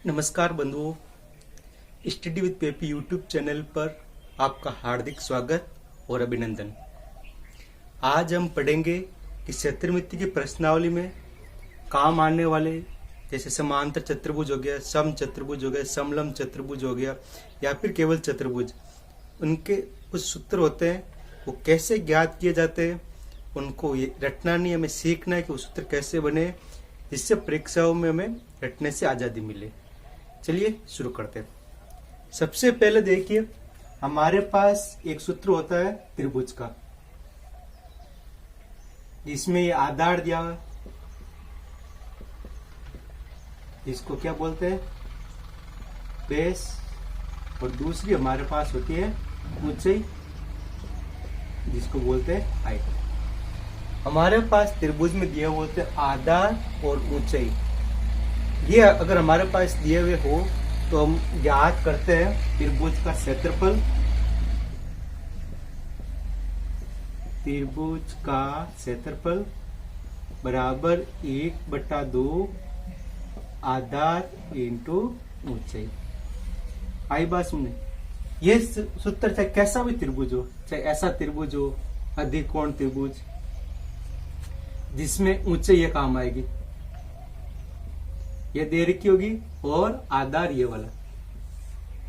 नमस्कार बंधुओं, study with peppy YouTube channel पर आपका हार्दिक स्वागत और अभिनंदन। आज हम पढ़ेंगे कि चतुर्मिति की प्रश्नावली में काम आने वाले जैसे समांतर चतुर्भुज हो गया, सम चतुर्भुज हो गया, समलंब चतुर्भुज हो गया या फिर केवल चतुर्भुज, उनके कुछ सूत्र होते हैं, वो कैसे ज्ञात किए जाते हैं, उनको ये रटना नहीं, हमें सीखना है कि वो सूत्र कैसे बने जिससे परीक्षाओं में हमें रटने से आज़ादी मिले। चलिए शुरू करते हैं। सबसे पहले देखिए, हमारे पास एक सूत्र होता है त्रिभुज का, जिसमें ये आधार दिया हुआ है, इसको क्या बोलते हैं, बेस, और दूसरी हमारे पास होती है ऊंचाई, जिसको बोलते हैं हाइट। हमारे पास त्रिभुज में दिए हुए होते हैं आधार और ऊंचाई। ये अगर हमारे पास दिए हुए हो तो हम ज्ञात करते हैं त्रिभुज का क्षेत्रफल। त्रिभुज का क्षेत्रफल बराबर 1/2 आधार इंटू ऊंचाई। आई बात सुनने, ये सूत्र चाहे कैसा भी त्रिभुज हो, चाहे ऐसा त्रिभुज हो, अधिकोण त्रिभुज, जिसमें ऊंचाई ये काम आएगी, ये दे रखी होगी और आधार ये वाला,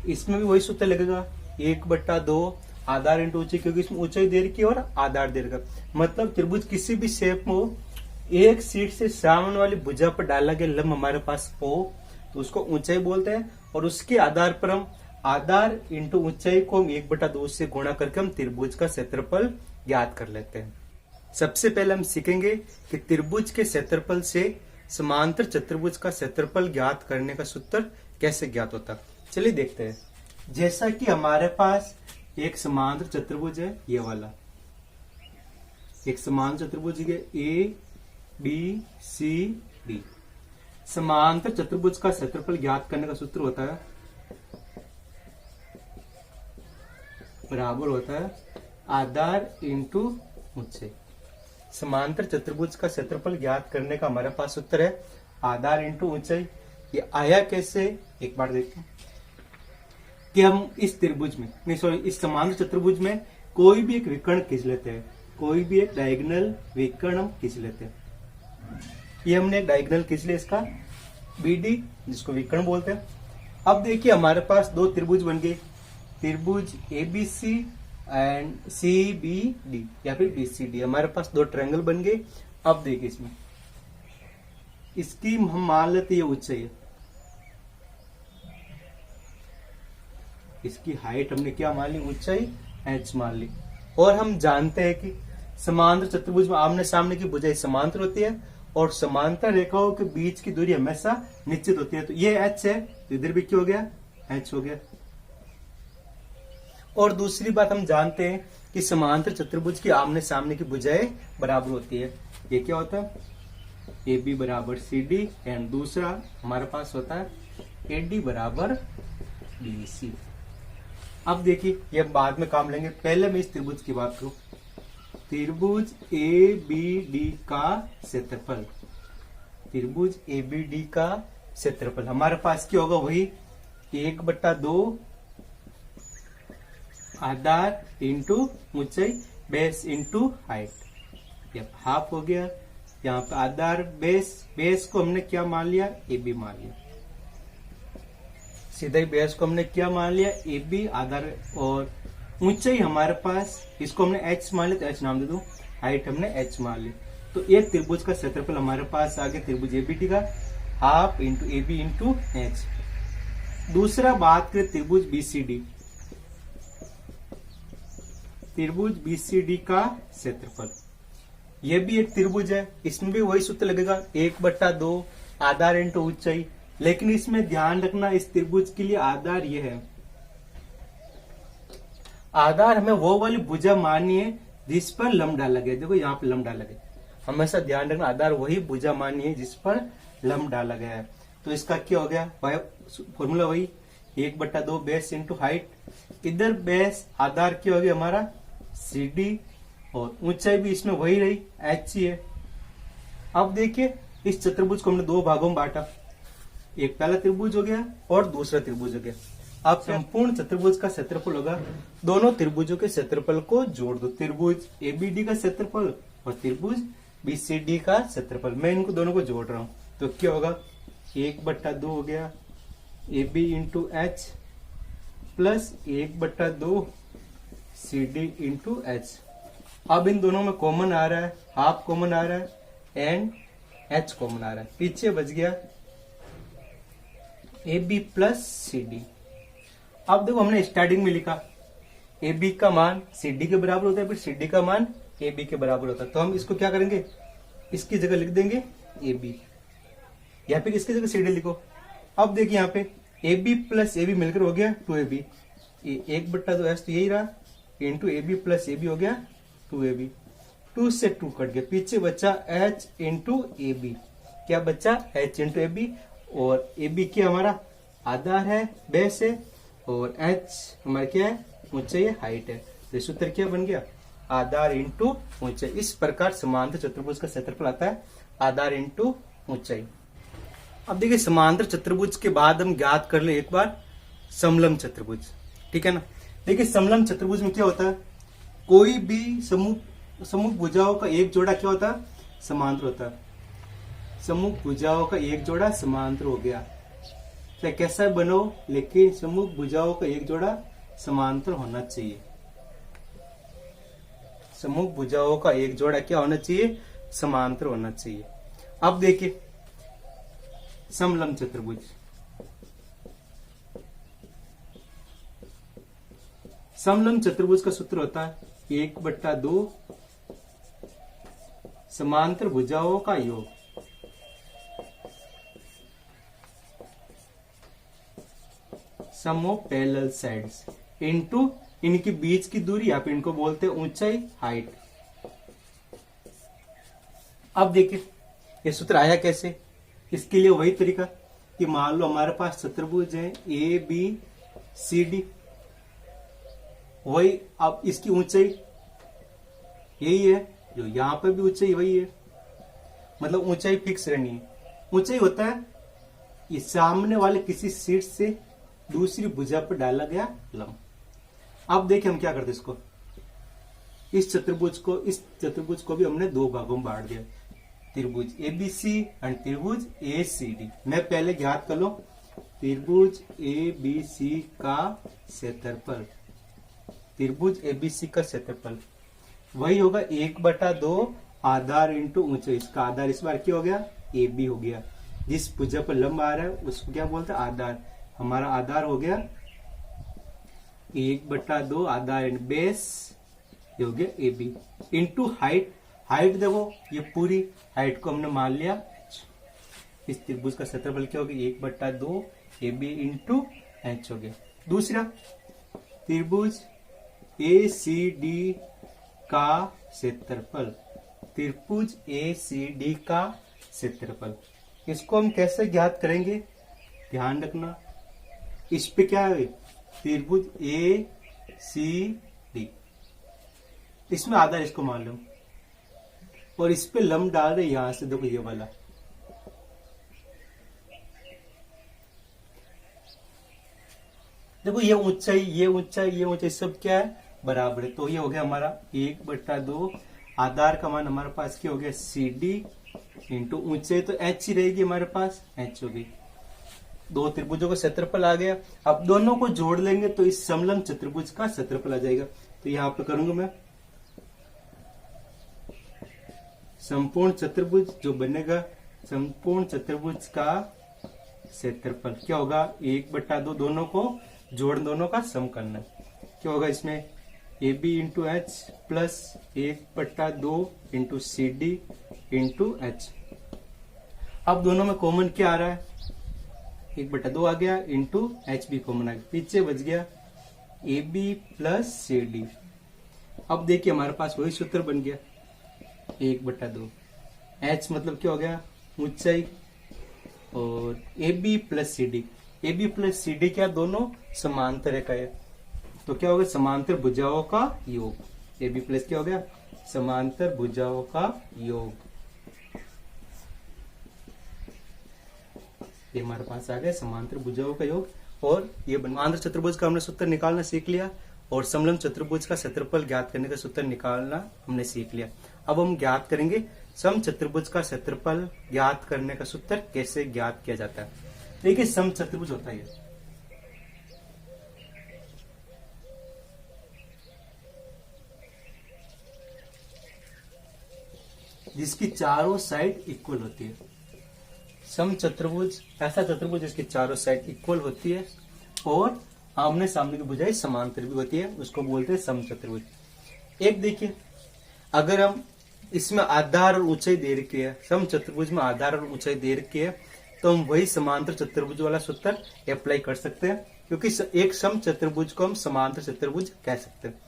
इसमें भी वही सूत्र लगेगा 1/2 आधार इंटू ऊंचाई, क्योंकि इसमें ऊंचाई दे रखी है और आधार दे रखा। मतलब त्रिभुज किसी भी शेप में हो, एक सीट से सामने वाली भुजा पर डाला गया लंब हमारे पास हो तो उसको ऊंचाई बोलते हैं, और उसके आधार पर हम आधार इंटू ऊंचाई को 1/2 से गुणा करके हम त्रिभुज का क्षेत्रफल ज्ञात कर लेते हैं। सबसे पहले हम सीखेंगे कि त्रिभुज के क्षेत्रफल से समांतर चतुर्भुज का क्षेत्रफल ज्ञात करने का सूत्र कैसे ज्ञात होता है। चलिए देखते हैं। जैसा कि हमारे पास एक समांतर चतुर्भुज है, ये वाला एक समांतर चतुर्भुज है ए बी सी डी। समांतर चतुर्भुज का क्षेत्रफल ज्ञात करने का सूत्र होता है बराबर होता है आधार इंटू ऊंचाई। समांतर चतुर्भुज का क्षेत्रफल ज्ञात करने का हमारे पास सूत्र है आधार इंटू ऊंचाई। ये आया कैसे, एक बार देखते हैं कि हम इस त्रिभुज में, नहीं सॉरी, इस समांतर चतुर्भुज में कोई भी एक विकर्ण खींच लेते हैं, कोई भी एक डायगोनल विकर्ण हम खींच लेते हैं। ये हमने एक डायगोनल खींच लिया, इसका BD, जिसको विकर्ण बोलते हैं। अब देखिए हमारे पास दो त्रिभुज बन गए, त्रिभुज ABC एंड CBD या फिर BCD। हमारे पास दो ट्रायंगल बन गए। अब देखिए इसमें इसकी हम मान लेते ये ऊंचाई है, इसकी हाइट हमने क्या मान ली, ऊंचाई h मान ली। और हम जानते हैं कि समांतर चतुर्भुज में आमने सामने की भुजाएं समांतर होती है और समांतर रेखाओं के बीच की दूरी हमेशा निश्चित होती है। तो ये h है, तो इधर भी क्या हो गया, h हो गया। और दूसरी बात हम जानते हैं कि समांतर चतुर्भुज की आमने सामने की भुजाएं बराबर होती है। ये क्या होता है, AB बराबर CD, एंड दूसरा हमारे पास होता है AD बराबर BC। अब देखिए ये बाद में काम लेंगे, पहले मैं इस त्रिभुज की बात करूं। त्रिभुज ABD का क्षेत्रफल, त्रिभुज ABD का क्षेत्रफल हमारे पास क्या होगा, वही 1/2 आधार इंटू ऊंचाई, बेस इंटू हाइट। ये हाफ हो गया। यहाँ पे आधार बेस को हमने क्या मान लिया, AB मान लिया। सीधा ही बेस को हमने क्या मान लिया, AB आधार, और ऊंचाई हमारे पास इसको हमने h मान लिया, तो h नाम दे दूं, हाइट हमने h मान ली। तो एक त्रिभुज का क्षेत्रफल हमारे पास आ गया त्रिभुज ABD का half into AB into h। दूसरा बात करें त्रिभुज BCD, त्रिभुज BCD का क्षेत्रफल, यह भी एक त्रिभुज है, इसमें भी वही सूत्र लगेगा 1/2 आधार इंटू ऊंचाई। लेकिन इसमें ध्यान रखना, इस त्रिभुज के लिए आधार यह है, आधार हमें वो वाली भुजा माननी है जिस पर लंब डाला गया। देखो यहाँ पे लंब डाला गया, हमेशा ध्यान रखना, आधार वही भुजा माननी है जिस पर लंब डाला गया है। तो इसका क्या हो गया, फॉर्मूला वही 1/2 बेस इंटू हाइट। इधर बेस आधार क्या हो गया हमारा CD, और ऊंचाई भी इसमें वही रही, h ही है। अब देखिए इस चतुर्भुज को हमने दो भागों में बांटा, एक पहला त्रिभुज हो गया और दूसरा त्रिभुज हो गया। अब संपूर्ण चतुर्भुज का क्षेत्रफल होगा, दोनों त्रिभुजों के क्षेत्रफल को जोड़ दो, त्रिभुज एबीडी का क्षेत्रफल और त्रिभुज बीसीडी का क्षेत्रफल। मैं इनको दोनों को जोड़ रहा हूं, तो क्या होगा 1/2 हो गया A B into H plus 1/2 C D into H. अब इन दोनों में कॉमन आ रहा है, हाफ कॉमन आ रहा है एंड एच कॉमन आ रहा है, पीछे बच गया A B plus C D. अब देखो हमने स्टार्टिंग में लिखा ए बी का मान सी डी के बराबर होता है, फिर सी डी का मान ए बी के बराबर होता है, तो हम इसको क्या करेंगे, इसकी जगह लिख देंगे ए बी या फिर इसकी जगह सी डी लिखो। अब देखिए यहाँ पे A B plus A B मिलकर हो गया 2ab, 1/2 एच तो यही रहा into A B plus A B हो गया 2ab, 2 से 2 कट गया, पीछे बचा h इंटू ए बी। क्या बचा h इंटू ए बी, और ए बी क्या हमारा आधार है, बेस है, और h हमारा क्या है, ऊंचाई है, हाइट है। तो सूत्र क्या बन गया, आधार इंटू ऊंचाई। इस प्रकार समांतर चतुर्भुज का क्षेत्रफल आता है आधार इंटू ऊंचाई। अब देखिए समांतर चतुर्भुज के बाद हम ज्ञात कर ले एक बार समलंब चतुर्भुज, ठीक है ना। देखिए समलंब चतुर्भुज में क्या होता है, कोई भी समूह भुजाओं का एक जोड़ा क्या होता है, समांतर होता है। समूह भुजाओं का एक जोड़ा समांतर हो गया, चाहे कैसा बनो, लेकिन समूह भुजाओं का एक जोड़ा समांतर होना चाहिए। समूह भुजाओं का एक जोड़ा क्या होना चाहिए, समांतर होना चाहिए। अब देखिए समलंब चतुर्भुज, समलंब चतुर्भुज का सूत्र होता है 1/2 समांतर भुजाओं का योग, सम ऑफ पैरेलल साइड्स इनटू इनकी बीच की दूरी, आप इनको बोलते हैं ऊंचाई, हाइट। अब देखिए ये सूत्र आया कैसे, इसके लिए वही तरीका कि मान लो हमारे पास चतुर्भुज है ए बी सी डी, वही अब इसकी ऊंचाई यही है, जो यहां पर भी ऊंचाई वही है, मतलब ऊंचाई फिक्स रहनी है। ऊंचाई होता है ये सामने वाले किसी शीट से दूसरी भुजा पर डाला गया लंब। अब देखिए हम क्या करते इसको, इस चतुर्भुज को भी हमने दो भागों में बांट दिया, त्रिभुज एबीसी एंड त्रिभुज एसीडी। मैं पहले ज्ञात कर लो त्रिभुज एबीसी का क्षेत्रफल, त्रिभुज एबीसी का क्षेत्रफल वही होगा 1/2 आधार इंटू ऊंचाई। इसका आधार इस बार क्या हो गया, ए बी हो गया। जिस भुजा पर लंब आ रहा है उसको क्या बोलते हैं, आधार। हमारा आधार हो गया 1/2 आधार इन बेस, ये हो गया A B into height. Height देखो ये पूरी हाइट को हमने मान लिया, इस त्रिभुज का क्षेत्रफल क्या हो गया 1/2 ए बी इंटू एच हो गया। दूसरा त्रिभुज ए सी डी का क्षेत्रफल, त्रिभुज ए सी डी का क्षेत्रफल, इसको हम कैसे ज्ञात करेंगे, ध्यान रखना। इस पे क्या है, त्रिभुज ए सी डी, इसमें आधार इसको मान लो, और इस पे लंब डाल रहे यहां से, देखो ये वाला। देखो ये ऊंचाई, ये ऊंचाई, ये ऊंचाई सब क्या है, बराबर है। तो ये हो गया हमारा 1/2 आधार का मान हमारे पास क्या हो गया सी डी इंटू ऊंचाई, तो एच ही रहेगी हमारे पास, एच हो गई। दो त्रिभुजों का क्षेत्रफल आ गया। अब दोनों को जोड़ लेंगे तो इस समलंब चतुर्भुज का क्षेत्रफल आ जाएगा। तो यहां पर करूंगा मैं संपूर्ण चतुर्भुज जो बनेगा, संपूर्ण चतुर्भुज का क्षेत्रफल क्या होगा 1/2, दोनों को जोड़, दोनों का सम करना। क्या होगा इसमें A B into H plus 1/2 into C D into H. अब दोनों में कॉमन क्या आ रहा है, 1/2 आ गया इंटू एच भी कॉमन आ गया, पीछे बच गया A B plus C D. अब देखिए हमारे पास वही सूत्र बन गया 1/2, एच मतलब क्या हो गया ऊंचाई, और A B plus C D, A B plus C D क्या दोनों समांतर रेखा है, तो क्या हो गया समांतर भुजाओं का योग। ए बी प्लस क्या हो गया समांतर भुजाओं का योग। ये हमारे पास आ गया समांतर भुजाओं का योग। और ये समांतर चतुर्भुज का हमने सूत्र निकालना सीख लिया और समलंब चतुर्भुज का क्षेत्रफल ज्ञात करने का सूत्र निकालना हमने सीख लिया। अब हम ज्ञात करेंगे सम चतुर्भुज का क्षेत्रफल ज्ञात करने का सूत्र कैसे ज्ञात किया जाता है। देखिए सम चतुर्भुज होता है जिसकी चारों साइड इक्वल होती है। सम चतुर्भुज ऐसा चतुर्भुज जिसकी चारों साइड इक्वल होती है और आमने सामने की भुजाएं समांतर भी होती है, उसको बोलते हैं सम चतुर्भुज। एक देखिए, अगर हम इसमें आधार और ऊंचाई दे रखी है, सम चतुर्भुज में आधार और ऊंचाई दे रखी है, तो हम वही समांतर चतुर्भुज वाला सूत्र अप्लाई कर सकते हैं, क्योंकि एक सम चतुर्भुज को हम समांतर चतुर्भुज कह सकते हैं।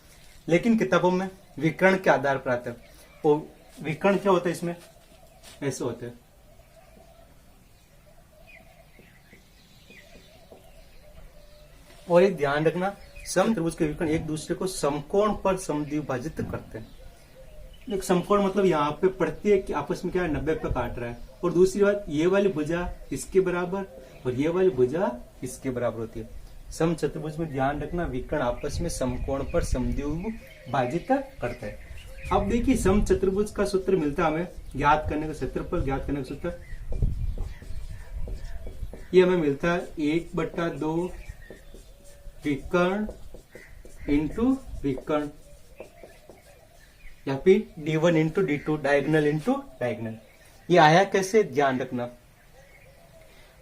लेकिन किताबों में विकर्ण के आधार पर आता है। और विकर्ण क्या होता है, इसमें ऐसे होते हैं। और एक ध्यान रखना, सम त्रिभुज के विकर्ण एक दूसरे को समकोण पर समद्विभाजित करते हैं। एक समकोण मतलब यहाँ पे प्रत्येक आपस में क्या है, 90 पे काट रहा है। और दूसरी बात, ये वाली भुजा इसके बराबर और ये वाली भुजा इसके बराबर होती है। सम चतुर्भुज में ध्यान रखना, विकर्ण आपस में समकोण पर समद्विभाजित करते हैं। अब देखिए सम चतुर्भुज का सूत्र मिलता है हमें ज्ञात करने का क्षेत्रफल ज्ञात करने का सूत्र, ये हमें मिलता है 1/2 विकर्ण इंटू विकर्ण, या फिर d1 into d2, diagonal into diagonal. ये आया कैसे, ध्यान रखना।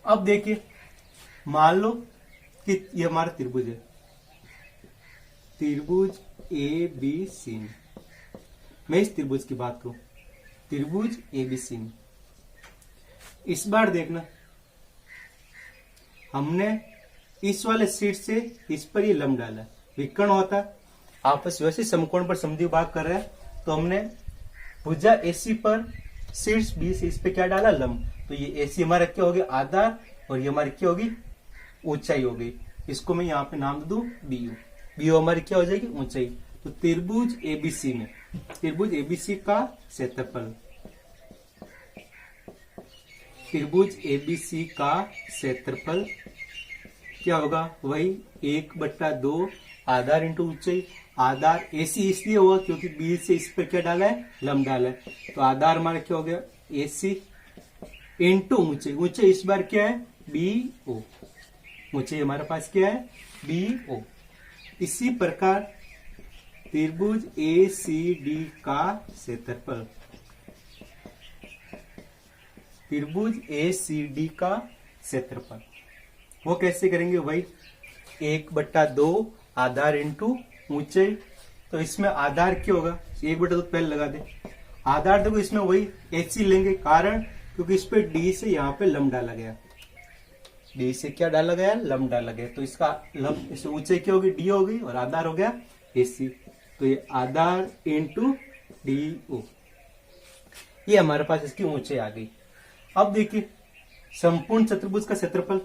अब देखिए, मान लो कि ये हमारा त्रिभुज है, त्रिभुज ABC में। मैं इस त्रिभुज की बात करूं, त्रिभुज ABC में। इस बार देखना, हमने इस वाले शीट से इस पर ये लंब डाला, विकर्ण होता आपस वैसे समकोण पर समद्विभाग कर रहा है, तो हमने भुजा AC पर शीर्ष B से इस पे क्या डाला, लंब। तो ये AC हमारा क्या हो गया, आधार, और ये हमारी क्या होगी, ऊंचाई हो गई। इसको मैं यहाँ पे नाम दूं BU। BU हमारी क्या हो जाएगी, ऊंचाई। तो त्रिभुज ABC में, त्रिभुज ABC का क्षेत्रफल, त्रिभुज ABC का क्षेत्रफल क्या होगा, वही 1/2 आधार इंटू ऊंचाई। आधार AC इसलिए हुआ क्योंकि B से इस पर क्या डाला है, लंब डाला है। तो आधार हमारा क्या हो गया, AC इंटू ऊंचाई। ऊंचाई इस बार क्या है, BO। ऊंचाई हमारे पास क्या है, BO। इसी प्रकार त्रिभुज ACD का क्षेत्रफल, त्रिभुज ACD का क्षेत्रफल वो कैसे करेंगे, वही 1/2 आधार इंटू ऊंचाई। तो इसमें आधार क्या होगा, 1/2 पहले लगा दे। आधार देखो इसमें वही AC लेंगे, कारण क्योंकि इस पे D से यहाँ पे लंब डाला गया, D से क्या डाला गया, लंब डाला गया। तो इसका लंब, इस ऊंचाई क्या होगी, D हो गई, और आधार हो गया AC। तो ये आधार इंटू DO, ये हमारे पास इसकी ऊंचाई आ गई। अब देखिए संपूर्ण चतुर्भुज का क्षेत्रफल,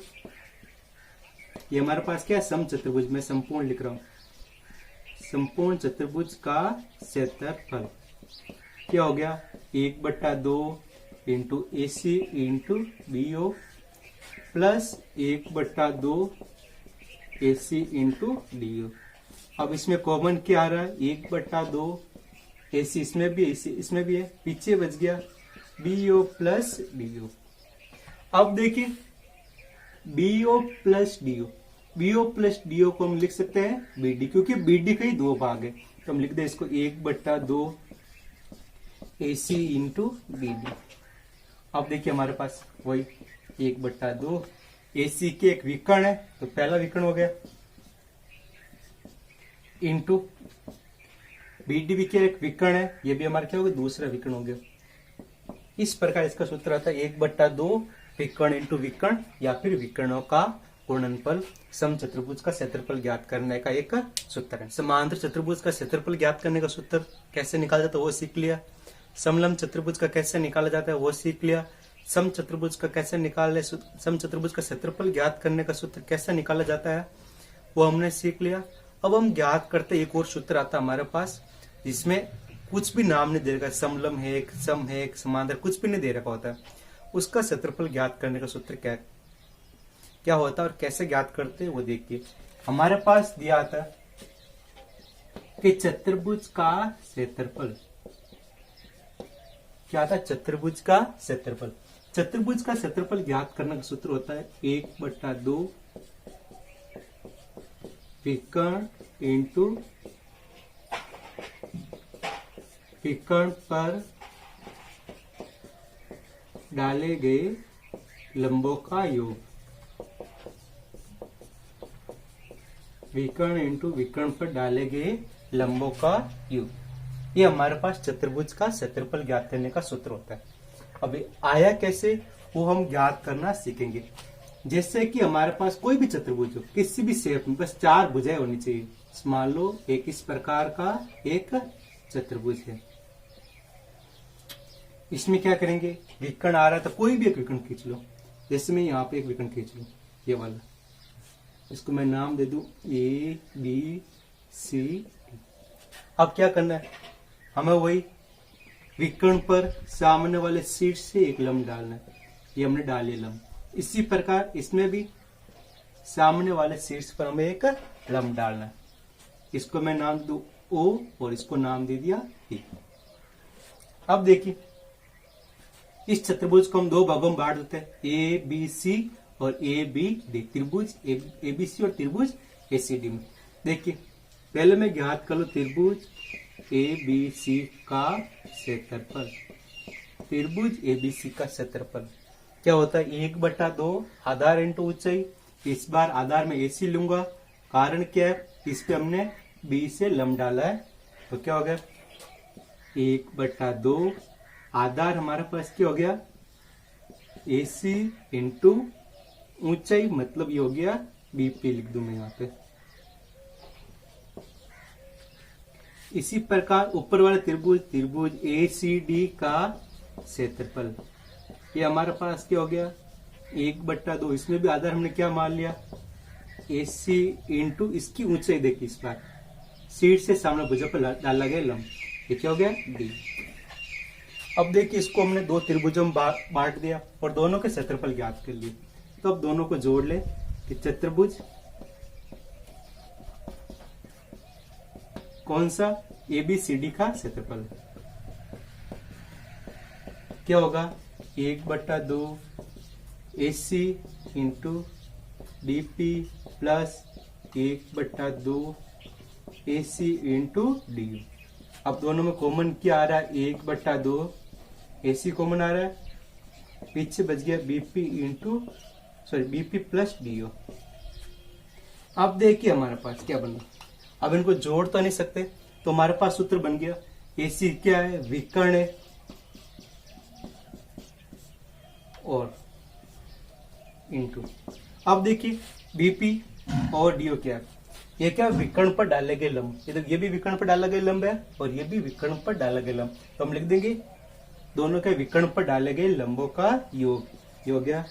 ये हमारे पास क्या है, सम चतुर्भुज में संपूर्ण लिख रहा हूं। संपूर्ण चतुर्भुज का क्षेत्रफल क्या हो गया, 1/2 into AC into BO plus 1/2 AC into DO। अब इसमें कॉमन क्या आ रहा है, 1/2 AC इसमें भी, AC इसमें भी है, पीछे बच गया BO प्लस DO। अब देखिए BO plus DO, BO plus DO को हम लिख सकते हैं BD, क्योंकि BD के ही 2 भाग है। तो हम लिख दे इसको 1/2 AC इंटू BD। अब देखिए हमारे पास वही 1/2 AC के एक विकर्ण है, तो पहला विकर्ण हो गया, इंटू BD भी क्या एक विकर्ण है, ये भी हमारा क्या हो गया, दूसरा विकर्ण हो गया। इस प्रकार इसका सूत्र आता है 1/2 विकर्ण इंटू विकर्ण, या फिर विकर्णों का गुणनफल सम चतुर्भुज का क्षेत्रफल ज्ञात करने का एक सूत्र है। समांतर चतुर्भुज का क्षेत्रफल ज्ञात करने का सूत्र कैसे निकाला जाता है वो सीख लिया। समलंब चतुर्भुज का कैसे निकाला जाता है वो सीख लिया। सम चतुर्भुज का कैसे निकाले, सम चतुर्भुज का क्षेत्रफल ज्ञात करने का सूत्र कैसे निकाला जाता है वो हमने सीख लिया। अब हम ज्ञात करते एक और सूत्र आता है हमारे पास, जिसमें कुछ भी नाम नहीं दे रखा, समलंब है, एक सम है, एक समांतर, कुछ भी नहीं दे रखा होता है। उसका क्षेत्रफल ज्ञात करने का सूत्र क्या क्या होता है और कैसे ज्ञात करते हैं वो देखिए। हमारे पास दिया था कि चतुर्भुज का क्षेत्रफल, क्या था, चतुर्भुज का क्षेत्रफल। चतुर्भुज का क्षेत्रफल ज्ञात करने का सूत्र होता है 1/2 विकर्ण इंटू विकर्ण पर डाले गए लंबों का योग, विकर्ण इंटू विकर्ण पर डाले गए लंबों का योग। ये हमारे पास चतुर्भुज का क्षेत्रफल ज्ञात करने का सूत्र होता है। अभी आया कैसे वो हम ज्ञात करना सीखेंगे। जैसे कि हमारे पास कोई भी चतुर्भुज हो, किसी भी शेप में बस 4 भुजाएं होनी चाहिए। मान लो एक इस प्रकार का एक चतुर्भुज है, इसमें क्या करेंगे, विकर्ण आ रहा है तो कोई भी एक विकर्ण खींच लो। जैसे मैं यहाँ पे एक विकर्ण खींच लूं, ये वाला, इसको मैं नाम दे दूं ABCD। अब क्या करना है, हमें वही विकर्ण पर सामने वाले शीर्ष से एक लंब डालना है। ये हमने डाले लंब। इसी प्रकार इसमें भी सामने वाले शीर्ष पर हमें एक लंब डालना है। इसको मैं नाम दूं O और इसको नाम दे दिया P। अब देखिए इस चतुर्भुज को हम 2 भागों में बांट देते हैं, ABC और ABD, त्रिभुज ABC और त्रिभुज ACD में। देखिए पहले मैं ज्ञात कर लूं त्रिभुज ABC का क्षेत्रफल। त्रिभुज ABC का क्षेत्रफल क्या होता है, 1/2 आधार इंटू ऊंचाई। इस बार आधार में AC लूंगा, कारण क्या है, इस पे हमने B से लंब डाला है, तो क्या हो गया 1/2 आधार हमारे पास क्या हो गया AC इंटू ऊंचाई, मतलब ये हो गया BP, लिख दूं मैं यहाँ पे। इसी प्रकार ऊपर वाले त्रिभुज त्रिभुज ACD का क्षेत्रफल, ये हमारे पास क्या हो गया 1/2। इसमें भी आधार हमने क्या मान लिया AC इंटू इसकी ऊंचाई। देखिए इस बार शीर्ष से सामने भुजा पर डाला गया लंब, ये क्या हो गया D। अब देखिए इसको हमने 2 त्रिभुजों में बांट दिया और दोनों के क्षेत्रफल ज्ञात कर लिए। तो अब दोनों को जोड़ ले कि चतुर्भुज कौन सा, ABCD का क्षेत्रफल क्या होगा 1/2 AC into DP plus 1/2 AC into DU। अब दोनों में कॉमन क्या आ रहा है 1/2 AC कॉमन आ रहा है, पीछे बच गया BP प्लस DU। अब देखिए हमारे पास क्या बन गया, अब इनको जोड़ तो नहीं सकते, तो हमारे पास सूत्र बन गया AC क्या है, विकर्ण है, और इंटू। अब देखिए BP और DU क्या है, ये क्या विकर्ण पर डाले गए लंब। ये भी विकर्ण पर डाला गया लंब है और ये भी विकर्ण पर डाला गया लंब, तो हम लिख देंगे दोनों के विकर्ण पर डाले गए लंबों का योग। ये हो गया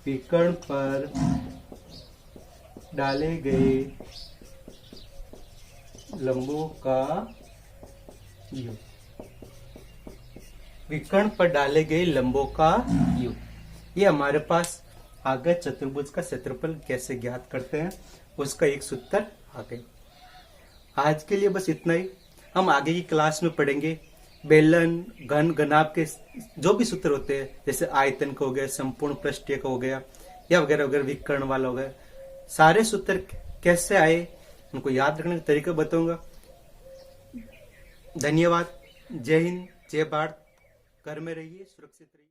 विकर्ण पर डाले गए लंबों का योग, विकर्ण पर डाले गए लंबों का योग। ये हमारे पास आ गए चतुर्भुज का क्षेत्रफल कैसे ज्ञात करते हैं, उसका एक सूत्र आ गए। आज के लिए बस इतना ही। हम आगे की क्लास में पढ़ेंगे बेलन, घन, घनाभ के जो भी सूत्र होते हैं, जैसे आयतन का हो गया, संपूर्ण पृष्ठीय का हो गया, या वगैरह वगैरह, विकर्ण वाला हो गया, सारे सूत्र कैसे आए उनको याद रखने का तरीका बताऊंगा। धन्यवाद। जय हिंद, जय भारत। घर में रहिए, सुरक्षित रहिए।